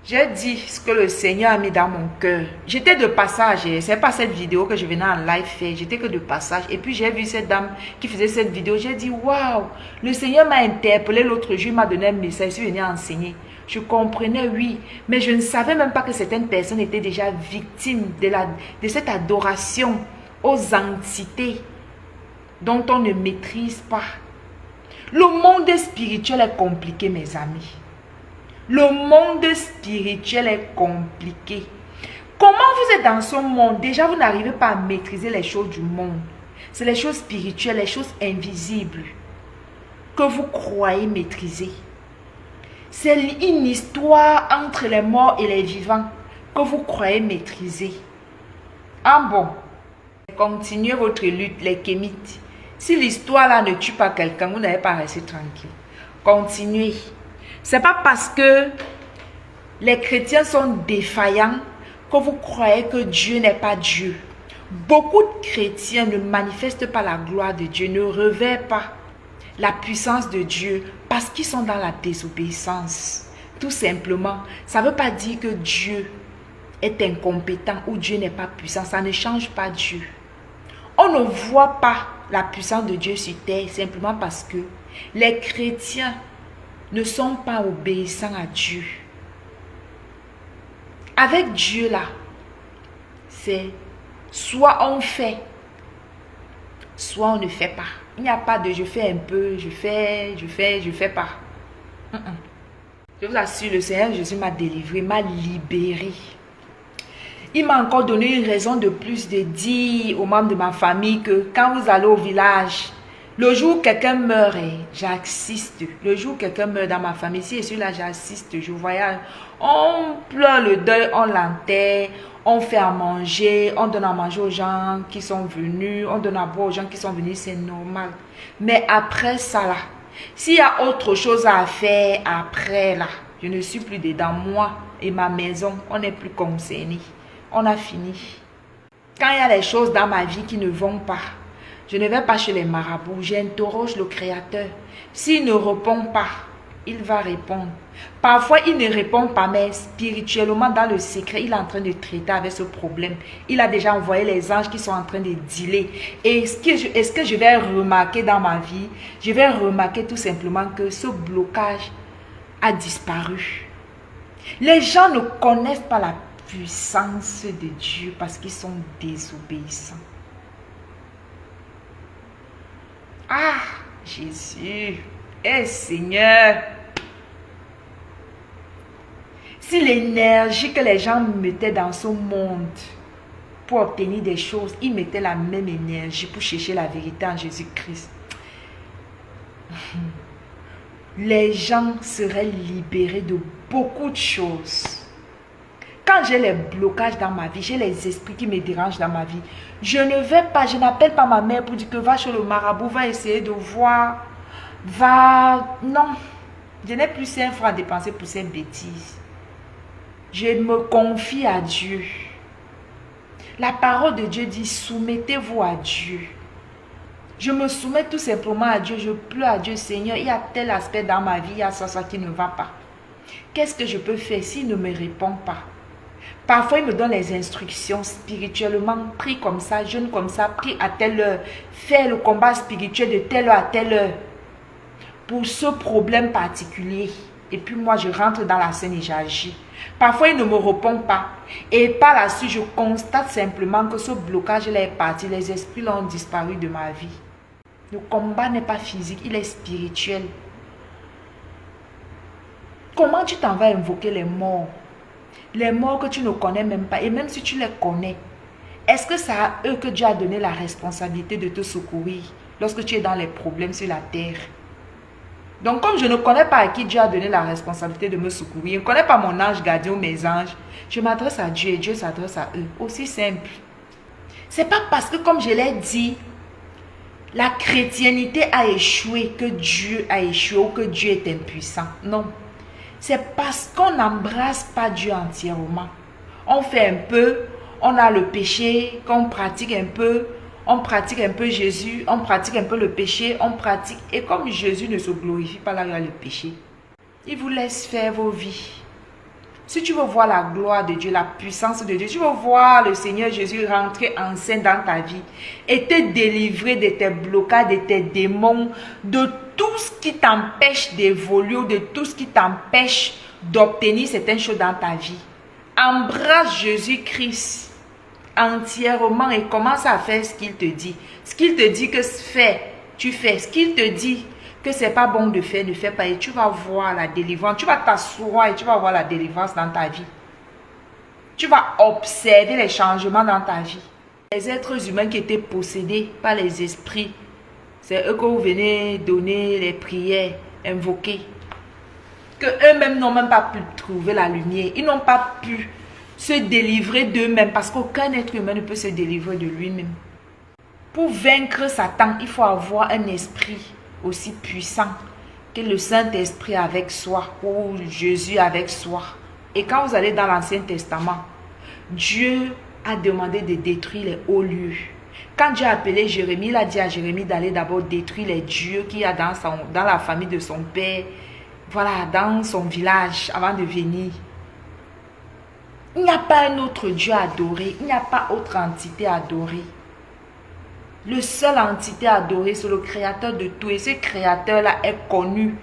J'ai dit ce que le Seigneur a mis dans mon cœur. J'étais de passage, c'est pas cette vidéo que je venais en live faire, j'étais que de passage. Et puis j'ai vu cette dame qui faisait cette vidéo, j'ai dit waouh, le Seigneur m'a interpellé l'autre jour, il m'a donné un message, je suis venue enseigner. Je comprenais, oui, mais je ne savais même pas que certaines personnes étaient déjà victimes de cette adoration aux entités dont on ne maîtrise pas. Le monde spirituel est compliqué, mes amis. Le monde spirituel est compliqué. Comment vous êtes dans ce monde? Déjà, vous n'arrivez pas à maîtriser les choses du monde. C'est les choses spirituelles, les choses invisibles. que vous croyez maîtriser. C'est une histoire entre les morts et les vivants que vous croyez maîtriser. Ah bon? Continuez votre lutte, les Kémites. Si l'histoire là ne tue pas quelqu'un, vous n'allez pas rester tranquille. Continuez. C'est pas parce que les chrétiens sont défaillants que vous croyez que Dieu n'est pas Dieu. Beaucoup de chrétiens ne manifestent pas la gloire de Dieu, ne révèrent pas la puissance de Dieu parce qu'ils sont dans la désobéissance. Tout simplement, ça ne veut pas dire que Dieu est incompétent ou Dieu n'est pas puissant. Ça ne change pas Dieu. On ne voit pas la puissance de Dieu sur terre simplement parce que les chrétiens ne sont pas obéissants à Dieu. Avec Dieu là, c'est soit on fait, soit on ne fait pas. Il n'y a pas de je fais un peu, je fais pas. Je vous assure, le Seigneur Jésus m'a délivré, m'a libéré. Il m'a encore donné une raison de plus de dire aux membres de ma famille que quand vous allez au village, le jour où quelqu'un meurt, j'assiste. Le jour où quelqu'un meurt dans ma famille, si je suis là, j'assiste, je voyage. On pleure le deuil, on l'enterre, on fait à manger, on donne à manger aux gens qui sont venus, on donne à boire aux gens qui sont venus, c'est normal. Mais après ça là, s'il y a autre chose à faire après là, je ne suis plus dedans. Moi et ma maison, on n'est plus concernés. On a fini. Quand il y a des choses dans ma vie qui ne vont pas, je ne vais pas chez les marabouts, j'interroge le Créateur. S'il ne répond pas, il va répondre. Parfois, il ne répond pas, mais spirituellement, dans le secret, il est en train de traiter avec ce problème. Il a déjà envoyé les anges qui sont en train de dealer. Et est-ce que je vais remarquer dans ma vie? Je vais remarquer tout simplement que ce blocage a disparu. Les gens ne connaissent pas la puissance de Dieu parce qu'ils sont désobéissants. Ah, Jésus, Seigneur. Si l'énergie que les gens mettaient dans ce monde pour obtenir des choses, ils mettaient la même énergie pour chercher la vérité en Jésus-Christ, les gens seraient libérés de beaucoup de choses. Quand j'ai les blocages dans ma vie, j'ai les esprits qui me dérangent dans ma vie, je n'appelle pas ma mère pour dire que va chez le marabout, va essayer de voir, non, je n'ai plus 5 francs à dépenser pour ces bêtises. Je me confie à Dieu. La parole de Dieu dit, soumettez-vous à Dieu. Je me soumets tout simplement à Dieu, je pleure à Dieu, Seigneur, il y a tel aspect dans ma vie, il y a ça qui ne va pas. Qu'est-ce que je peux faire s'il ne me répond pas? Parfois, il me donne les instructions spirituellement, prie comme ça, jeûne comme ça, prie à telle heure, fais le combat spirituel de telle heure à telle heure pour ce problème particulier. Et puis moi, je rentre dans la scène et j'agis. Parfois, il ne me répond pas. Et par la suite, je constate simplement que ce blocage-là est parti. Les esprits ont disparu de ma vie. Le combat n'est pas physique, il est spirituel. Comment tu t'en vas invoquer les morts? Les morts que tu ne connais même pas. Et même si tu les connais, est-ce que c'est à eux que Dieu a donné la responsabilité de te secourir lorsque tu es dans les problèmes sur la terre? Donc, comme je ne connais pas à qui Dieu a donné la responsabilité de me secourir, je ne connais pas mon ange gardien ou mes anges, je m'adresse à Dieu et Dieu s'adresse à eux. Aussi simple. Ce n'est pas parce que, comme je l'ai dit, la chrétienté a échoué que Dieu a échoué ou que Dieu est impuissant. Non. C'est parce qu'on n'embrasse pas Dieu entièrement. On fait un peu, on a le péché, qu'on pratique un peu, on pratique un peu Jésus, on pratique un peu le péché, on pratique. Et comme Jésus ne se glorifie pas là où il y a le péché, il vous laisse faire vos vies. Si tu veux voir la gloire de Dieu, la puissance de Dieu, tu veux voir le Seigneur Jésus rentrer en scène dans ta vie et te délivrer de tes blocages, de tes démons, de tout ce qui t'empêche d'évoluer, de tout ce qui t'empêche d'obtenir certaines choses dans ta vie. Embrasse Jésus-Christ entièrement et commence à faire ce qu'il te dit. Ce qu'il te dit que fais, tu fais. Ce qu'il te dit que c'est pas bon de faire, ne fais pas. Et tu vas voir la délivrance. Tu vas t'asseoir et tu vas voir la délivrance dans ta vie. Tu vas observer les changements dans ta vie. Les êtres humains qui étaient possédés par les esprits C'est eux que vous venez donner les prières, invoquer. Que eux-mêmes n'ont même pas pu trouver la lumière. Ils n'ont pas pu se délivrer d'eux-mêmes parce qu'aucun être humain ne peut se délivrer de lui-même. Pour vaincre Satan, il faut avoir un esprit aussi puissant que le Saint-Esprit avec soi ou Jésus avec soi. Et quand vous allez dans l'Ancien Testament, Dieu a demandé de détruire les hauts lieux. Quand Dieu a appelé Jérémie, il a dit à Jérémie d'aller d'abord détruire les dieux qu'il y a dans la famille de son père, voilà, dans son village avant de venir. Il n'y a pas un autre Dieu à adorer, il n'y a pas autre entité à adorer. Le seul entité à adorer, c'est le créateur de tout. Et ce créateur-là est connu.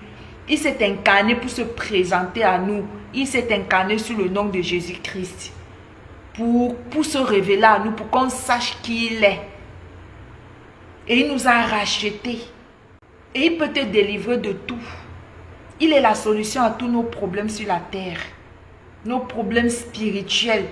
Il s'est incarné pour se présenter à nous. Il s'est incarné sous le nom de Jésus-Christ. Pour se révéler à nous, pour qu'on sache qui il est. Et il nous a rachetés. Et il peut te délivrer de tout. Il est la solution à tous nos problèmes sur la terre. Nos problèmes spirituels,